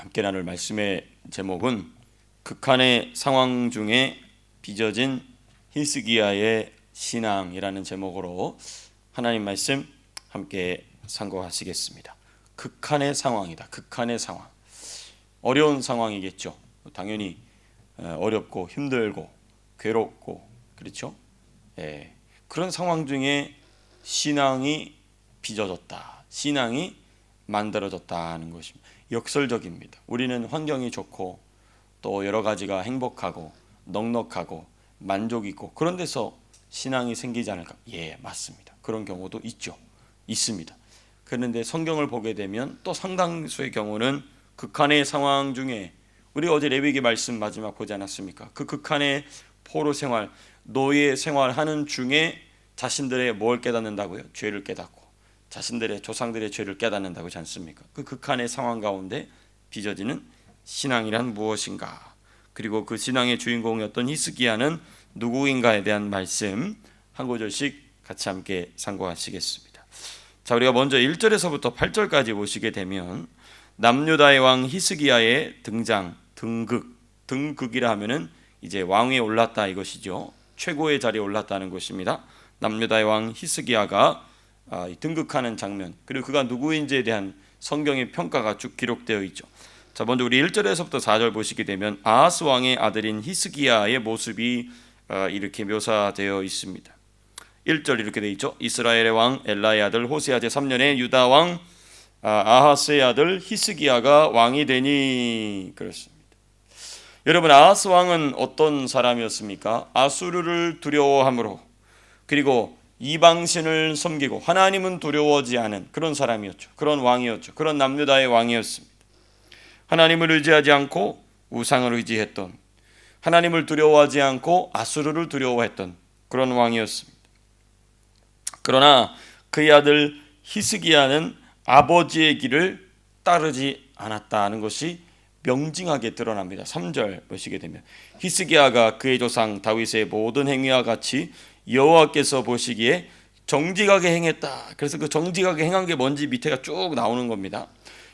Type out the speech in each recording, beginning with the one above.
함께 나눌 말씀의 제목은 극한의 상황 중에 빚어진 히스기야의 신앙이라는 제목으로 하나님 말씀 함께 상고하시겠습니다. 극한의 상황이다. 극한의 상황. 어려운 상황이겠죠. 당연히 어렵고 힘들고 괴롭고 그렇죠. 그런 상황 중에 신앙이 빚어졌다. 신앙이 만들어졌다는 것입니다. 역설적입니다. 우리는 환경이 좋고 또 여러 가지가 행복하고 넉넉하고 만족 있고 그런 데서 신앙이 생기지 않을까? 예, 맞습니다. 그런 경우도 있죠. 있습니다. 그런데 성경을 보게 되면 또 상당수의 경우는 극한의 상황 중에 우리 어제 레위기 말씀 마지막 보지 않았습니까? 그 극한의 포로 생활, 노예 생활하는 중에 자신들의 뭘 깨닫는다고요? 죄를 깨닫고 자신들의 조상들의 죄를 깨닫는다고 하지 않습니까? 그 극한의 상황 가운데 빚어지는 신앙이란 무엇인가? 그리고 그 신앙의 주인공이었던 히스기야는 누구인가에 대한 말씀 한 구절씩 같이 함께 상고하시겠습니다. 자, 우리가 먼저 1절에서부터 8절까지 보시게 되면 남유다의 왕 히스기야의 등장, 등극이라 하면은 이제 왕위에 올랐다 이것이죠. 최고의 자리에 올랐다는 것입니다. 남유다의 왕 히스기야가 등극하는 장면, 그리고 그가 누구인지에 대한 성경의 평가가 쭉 기록되어 있죠. 자, 먼저 우리 1절에서부터 4절 보시게 되면 아하스 왕의 아들인 히스기야의 모습이 이렇게 묘사되어 있습니다. 1절 이렇게 되어 있죠. 이스라엘의 왕 엘라의 아들 호세아 제3년에 유다 왕 아하스의 아들 히스기야가 왕이 되니. 그렇습니다. 여러분, 아하스 왕은 어떤 사람이었습니까? 아수르를 두려워함으로 그리고 이방신을 섬기고 하나님은 두려워하지 않은 그런 사람이었죠. 그런 왕이었죠. 그런 남유다의 왕이었습니다. 하나님을 의지하지 않고 우상을 의지했던, 하나님을 두려워하지 않고 아수르를 두려워했던 그런 왕이었습니다. 그러나 그의 아들 히스기야는 아버지의 길을 따르지 않았다는 것이 명징하게 드러납니다. 3절 보시게 되면 히스기야가 그의 조상 다윗의 모든 행위와 같이 여호와께서 보시기에 정직하게 행했다. 그래서 그 정직하게 행한 게 뭔지 밑에가 쭉 나오는 겁니다.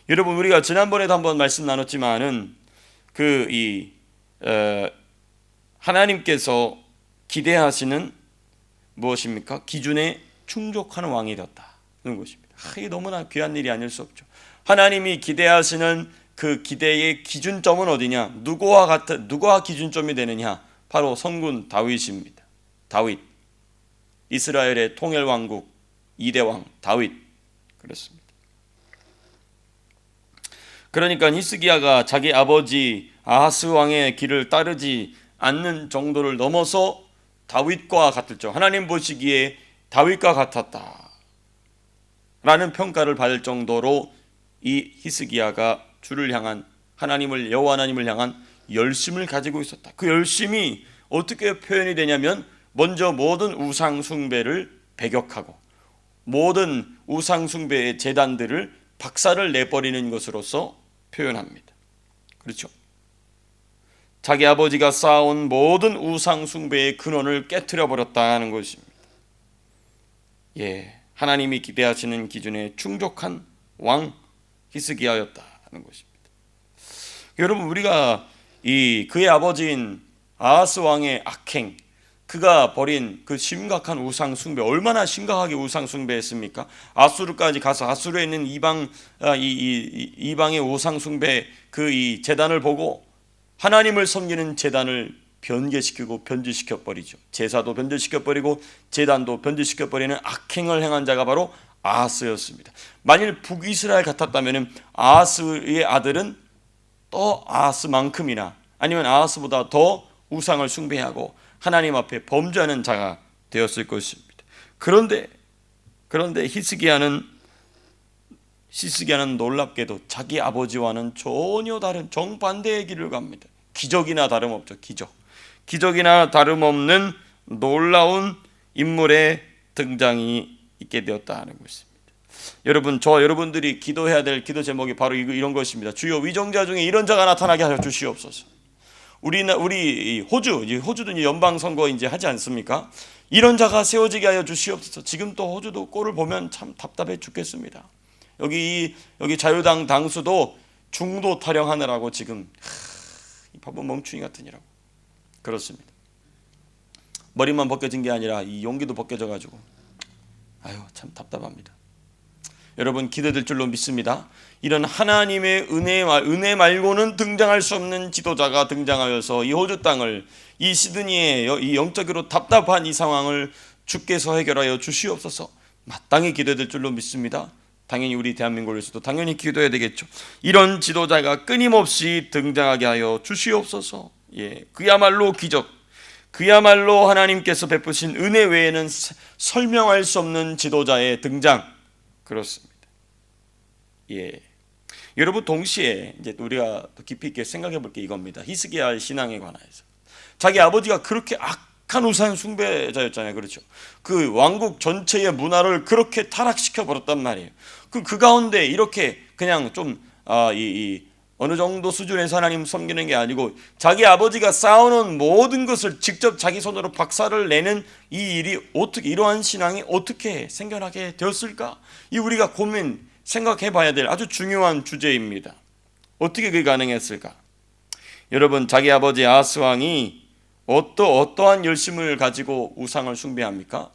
여러분, 우리가 지난번에도 한번 말씀 나눴지만은 하나님께서 기대하시는 무엇입니까? 기준에 충족하는 왕이 되었다는 것입니다. 이게 너무나 귀한 일이 아닐 수 없죠. 하나님이 기대하시는 그 기대의 기준점은 어디냐? 누구와 기준점이 되느냐? 바로 성군 다윗입니다. 다윗, 이스라엘의 통일왕국 2대왕 다윗. 그렇습니다. 그러니까 히스기야가 자기 아버지 아하스 왕의 길을 따르지 않는 정도를 넘어서 다윗과 같았죠. 하나님 보시기에 다윗과 같았다 라는 평가를 받을 정도로 이 히스기야가 주를 향한 하나님을, 여호와 하나님을 향한 열심을 가지고 있었다. 그 열심이 어떻게 표현이 되냐면 먼저 모든 우상 숭배를 배격하고 모든 우상 숭배의 제단들을 박살을 내버리는 것으로서 표현합니다. 그렇죠? 자기 아버지가 쌓아온 모든 우상 숭배의 근원을 깨트려 버렸다는 것입니다. 예, 하나님이 기대하시는 기준에 충족한 왕 히스기야였다는 것입니다. 여러분, 우리가 그의 아버지인 아하스 왕의 악행, 그가 벌인 그 심각한 우상 숭배, 얼마나 심각하게 우상 숭배했습니까? 아수르까지 가서 아수르에 있는 이방의 우상 숭배 이 제단을 보고 하나님을 섬기는 제단을 변개시키고 변질시켜 버리죠. 제사도 변질시켜 버리고 제단도 변질시켜 버리는 악행을 행한 자가 바로 아하스였습니다. 만일 북이스라엘 같았다면 아하스의 아들은 또 아하스만큼이나 아니면 아하스보다 더 우상을 숭배하고 하나님 앞에 범죄하는 자가 되었을 것입니다. 그런데 히스기야는 놀랍게도 자기 아버지와는 전혀 다른 정반대의 길을 갑니다. 기적이나 다름없죠. 기적이나 다름없는 놀라운 인물의 등장이 있게 되었다는 것입니다. 여러분, 여러분들이 기도해야 될 기도 제목이 바로 이런 것입니다. 주여, 위정자 중에 이런 자가 나타나게 하여 주시옵소서. 우리 호주도 이제 연방 선거 이제 하지 않습니까? 이런 자가 세워지게 하여 주시옵소서. 지금 또 호주도 꼴을 보면 참 답답해 죽겠습니다. 여기 자유당 당수도 중도 타령하느라고 지금 이 바보 멍충이 같으니라고. 그렇습니다. 머리만 벗겨진 게 아니라 이 용기도 벗겨져 가지고 아유 참 답답합니다. 여러분 기대될 줄로 믿습니다. 이런 하나님의 은혜 말고는 등장할 수 없는 지도자가 등장하여서 이 호주 땅을, 이 시드니의 이 영적으로 답답한 이 상황을 주께서 해결하여 주시옵소서. 마땅히 기대될 줄로 믿습니다. 당연히 우리 대한민국에서도 당연히 기도해야 되겠죠. 이런 지도자가 끊임없이 등장하게 하여 주시옵소서. 그야말로 기적, 그야말로 하나님께서 베푸신 은혜 외에는 설명할 수 없는 지도자의 등장. 그렇습니다. 여러분 동시에 이제 우리가 더 깊이 있게 생각해 볼 게 이겁니다. 히스기야의 신앙에 관하여서 자기 아버지가 그렇게 악한 우상 숭배자였잖아요. 그렇죠. 그 왕국 전체의 문화를 그렇게 타락시켜 버렸단 말이에요. 그 가운데 이렇게 그냥 좀 어느 정도 수준에서 하나님 섬기는 게 아니고 자기 아버지가 쌓아놓은 모든 것을 직접 자기 손으로 박살을 내는 이 일이 어떻게, 이러한 신앙이 어떻게 생겨나게 되었을까? 이 우리가 생각해 봐야 될 아주 중요한 주제입니다. 어떻게 그게 가능했을까? 여러분 자기 아버지 아하스 왕이 어떠한 열심을 가지고 우상을 숭배합니까?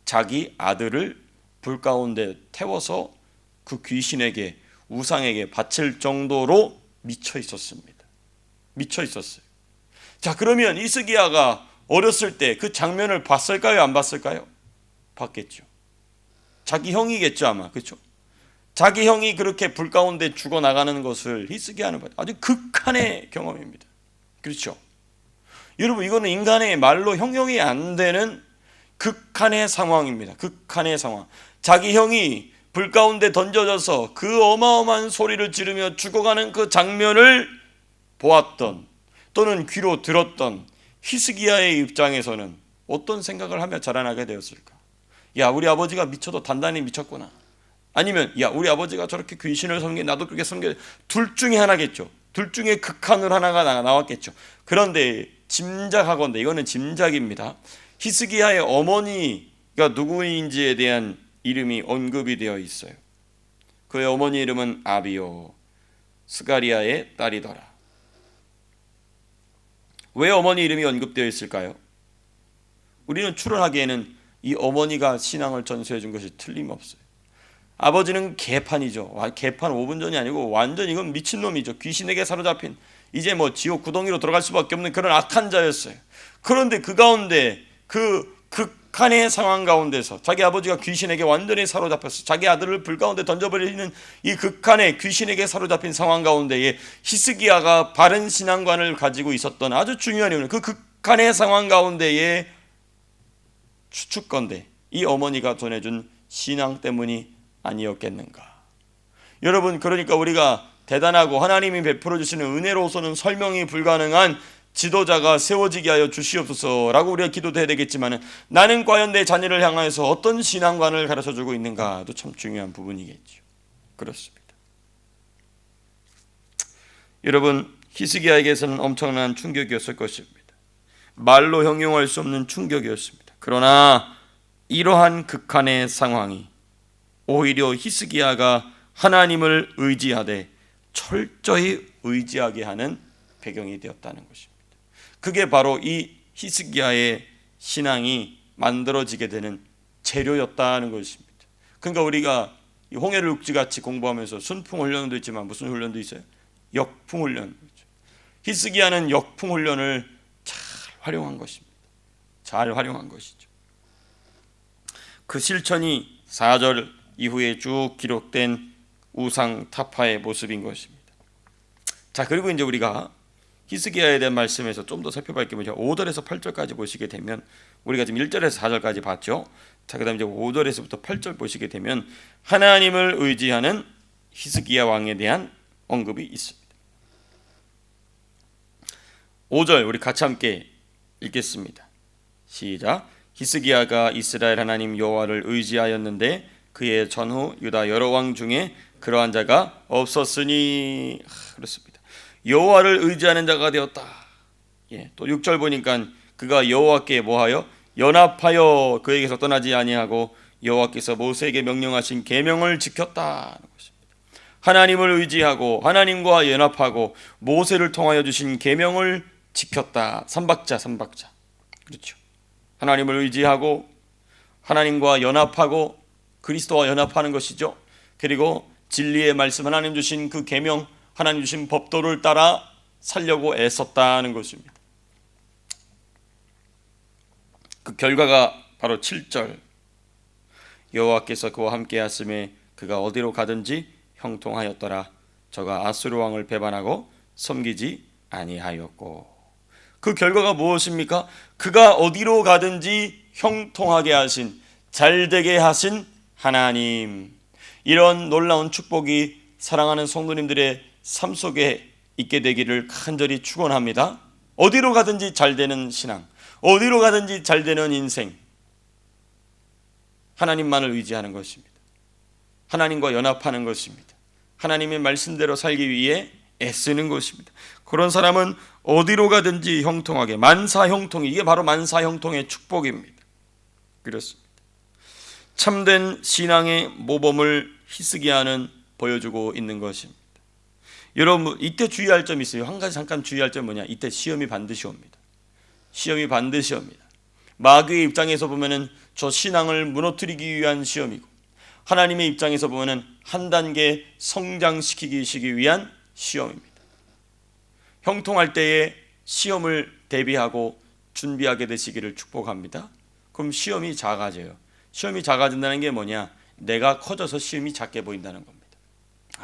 자기 아들을 불 가운데 태워서 그 귀신에게, 우상에게 바칠 정도로 미쳐 있었습니다. 미쳐 있었어요. 자, 그러면 히스기야가 어렸을 때 그 장면을 봤을까요? 안 봤을까요? 봤겠죠. 자기 형이겠죠 아마. 그렇죠? 자기 형이 그렇게 불 가운데 죽어나가는 것을 히스기야는 아주 극한의 경험입니다. 그렇죠? 여러분 이거는 인간의 말로 형용이 안 되는 극한의 상황입니다. 극한의 상황. 자기 형이 불 가운데 던져져서 그 어마어마한 소리를 지르며 죽어가는 그 장면을 보았던 또는 귀로 들었던 히스기야의 입장에서는 어떤 생각을 하며 자라나게 되었을까? 야, 우리 아버지가 미쳐도 단단히 미쳤구나. 아니면 야, 우리 아버지가 저렇게 귀신을 섬겨 나도 그렇게 섬겨. 둘 중에 하나겠죠. 둘 중에 극한으로 하나가 나왔겠죠. 그런데 짐작하건대, 이거는 짐작입니다. 히스기야의 어머니가 누구인지에 대한 이름이 언급이 되어 있어요. 그의 어머니 이름은 아비요, 스가리아의 딸이더라. 왜 어머니 이름이 언급되어 있을까요? 우리는 추론하기에는 이 어머니가 신앙을 전수해 준 것이 틀림없어요. 아버지는 개판이죠. 개판 5분 전이 아니고 완전 이건 미친놈이죠. 귀신에게 사로잡힌, 이제 뭐 지옥 구덩이로 들어갈 수밖에 없는 그런 악한 자였어요. 그런데 그 가운데 그 극한의 상황 가운데서 자기 아버지가 귀신에게 완전히 사로잡혔어. 자기 아들을 불 가운데 던져버리는 이 극한의 귀신에게 사로잡힌 상황 가운데에 히스기야가 바른 신앙관을 가지고 있었던 아주 중요한 이유는 그 극한의 상황 가운데에 추측건대 이 어머니가 전해준 신앙 때문이 아니었겠는가. 여러분, 그러니까 우리가 대단하고 하나님이 베풀어 주시는 은혜로서는 설명이 불가능한 지도자가 세워지게 하여 주시옵소서라고 우리가 기도도 해야 되겠지만, 나는 과연 내 자녀를 향하여서 어떤 신앙관을 가르쳐주고 있는가도 참 중요한 부분이겠죠. 그렇습니다. 여러분, 히스기야에게서는 엄청난 충격이었을 것입니다. 말로 형용할 수 없는 충격이었습니다. 그러나 이러한 극한의 상황이 오히려 히스기야가 하나님을 의지하되 철저히 의지하게 하는 배경이 되었다는 것입니다. 그게 바로 이 히스기야의 신앙이 만들어지게 되는 재료였다는 것입니다. 그러니까 우리가 홍해를 육지같이 공부하면서 순풍 훈련도 있지만 무슨 훈련도 있어요? 역풍 훈련. 히스기야는 역풍 훈련을 잘 활용한 것입니다. 잘 활용한 것이죠. 그 실천이 4절 이후에 쭉 기록된 우상 타파의 모습인 것입니다. 자, 그리고 이제 우리가 히스기야에 대한 말씀에서 좀 더 살펴볼 게 뭐죠? 5절에서 8절까지 보시게 되면, 우리가 지금 1절에서 4절까지 봤죠. 자, 그다음에 이제 5절에서부터 8절 보시게 되면 하나님을 의지하는 히스기야 왕에 대한 언급이 있습니다. 5절 우리 같이 함께 읽겠습니다. 시작. 히스기야가 이스라엘 하나님 여호와를 의지하였는데 그의 전후 유다 여러 왕 중에 그러한 자가 없었으니. 그렇습니다. 여호와를 의지하는 자가 되었다. 또 6절 보니까 그가 여호와께 뭐하여 연합하여 그에게서 떠나지 아니하고 여호와께서 모세에게 명령하신 계명을 지켰다는 것입니다. 하나님을 의지하고 하나님과 연합하고 모세를 통하여 주신 계명을 지켰다. 삼박자. 그렇죠. 하나님을 의지하고 하나님과 연합하고 그리스도와 연합하는 것이죠. 그리고 진리의 말씀, 하나님 주신 그 계명, 하나님 주신 법도를 따라 살려고 애썼다는 것입니다. 그 결과가 바로 7절. 여호와께서 그와 함께 하심에 그가 어디로 가든지 형통하였더라. 저가 아수르 왕을 배반하고 섬기지 아니하였고. 그 결과가 무엇입니까? 그가 어디로 가든지 형통하게 하신, 잘되게 하신 하나님. 이런 놀라운 축복이 사랑하는 성도님들의 삶 속에 있게 되기를 간절히 축원합니다. 어디로 가든지 잘되는 신앙, 어디로 가든지 잘되는 인생, 하나님만을 의지하는 것입니다. 하나님과 연합하는 것입니다. 하나님의 말씀대로 살기 위해 애쓰는 것입니다. 그런 사람은 어디로 가든지 형통하게, 만사형통이, 이게 바로 만사형통의 축복입니다. 그렇습니다. 참된 신앙의 모범을 히스기야는 보여주고 있는 것입니다. 여러분, 이때 주의할 점이 있어요. 한 가지 잠깐 주의할 점은 뭐냐? 이때 시험이 반드시 옵니다. 시험이 반드시 옵니다. 마귀의 입장에서 보면은 저 신앙을 무너뜨리기 위한 시험이고, 하나님의 입장에서 보면은 한 단계 성장시키기 위한 시험입니다. 형통할 때에 시험을 대비하고 준비하게 되시기를 축복합니다. 그럼 시험이 작아져요. 시험이 작아진다는 게 뭐냐? 내가 커져서 시험이 작게 보인다는 겁니다.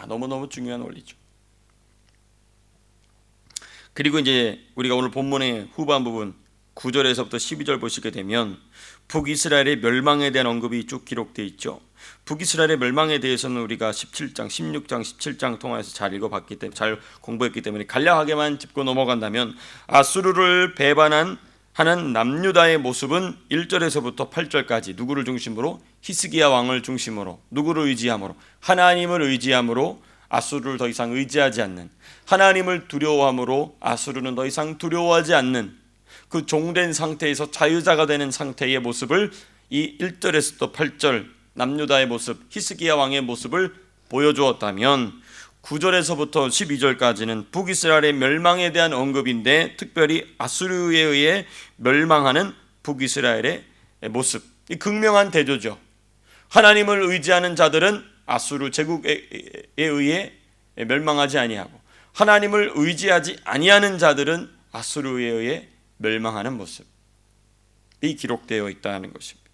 너무너무 중요한 원리죠. 그리고 이제 우리가 오늘 본문의 후반 부분 9절에서부터 12절 보시게 되면 북이스라엘의 멸망에 대한 언급이 쭉 기록되어 있죠. 북이스라엘의 멸망에 대해서는 우리가 17장, 16장, 17장 통해서 잘 읽어봤기 때문에, 잘 공부했기 때문에 간략하게만 짚고 넘어간다면, 아수르를 배반한 하는 남유다의 모습은 1절에서부터 8절까지 누구를 중심으로? 히스기야 왕을 중심으로, 누구를 의지함으로? 하나님을 의지함으로 아수르를 더 이상 의지하지 않는, 하나님을 두려워함으로 아수르는 더 이상 두려워하지 않는 그 종된 상태에서 자유자가 되는 상태의 모습을 이 1절에서 8절 남유다의 모습, 히스기야 왕의 모습을 보여주었다면, 9절에서부터 12절까지는 북이스라엘의 멸망에 대한 언급인데, 특별히 아수르에 의해 멸망하는 북이스라엘의 모습, 이 극명한 대조죠. 하나님을 의지하는 자들은 아수르 제국에 의해 멸망하지 아니하고, 하나님을 의지하지 아니하는 자들은 아수르에 의해 멸망하는 모습이 기록되어 있다는 것입니다.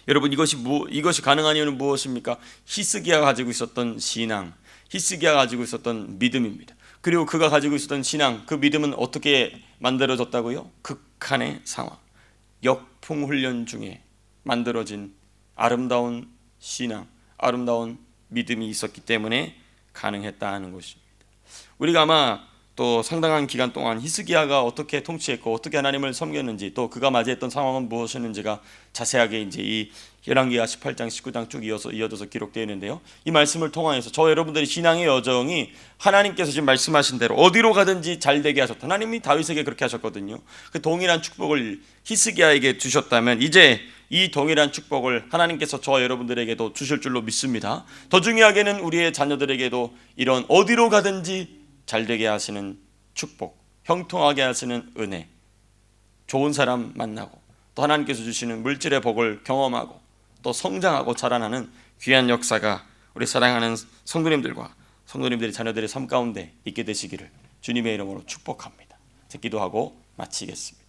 여러분, 이것이 가능한 이유는 무엇입니까? 히스기야가 가지고 있었던 신앙, 히스기야가 가지고 있었던 믿음입니다. 그리고 그가 가지고 있었던 신앙, 그 믿음은 어떻게 만들어졌다고요? 극한의 상황, 역풍훈련 중에 만들어진 아름다운 신앙, 아름다운 믿음이 있었기 때문에 가능했다는 것입니다. 우리가 아마 또 상당한 기간 동안 히스기야가 어떻게 통치했고 어떻게 하나님을 섬겼는지, 또 그가 맞이했던 상황은 무엇이었는지가 자세하게 이제 이 열왕기하 18장 19장 쭉 이어져서 기록되어 있는데요. 이 말씀을 통하여서 저 여러분들의 신앙의 여정이 하나님께서 지금 말씀하신 대로 어디로 가든지 잘되게 하셨다. 하나님이 다윗에게 그렇게 하셨거든요. 그 동일한 축복을 히스기야에게 주셨다면, 이제 이 동일한 축복을 하나님께서 저 여러분들에게도 주실 줄로 믿습니다. 더 중요하게는 우리의 자녀들에게도 이런 어디로 가든지 잘되게 하시는 축복, 형통하게 하시는 은혜, 좋은 사람 만나고 또 하나님께서 주시는 물질의 복을 경험하고 또 성장하고 자라나는 귀한 역사가 우리 사랑하는 성도님들과 성도님들의 자녀들의 삶 가운데 있게 되시기를 주님의 이름으로 축복합니다. 기도하고 마치겠습니다.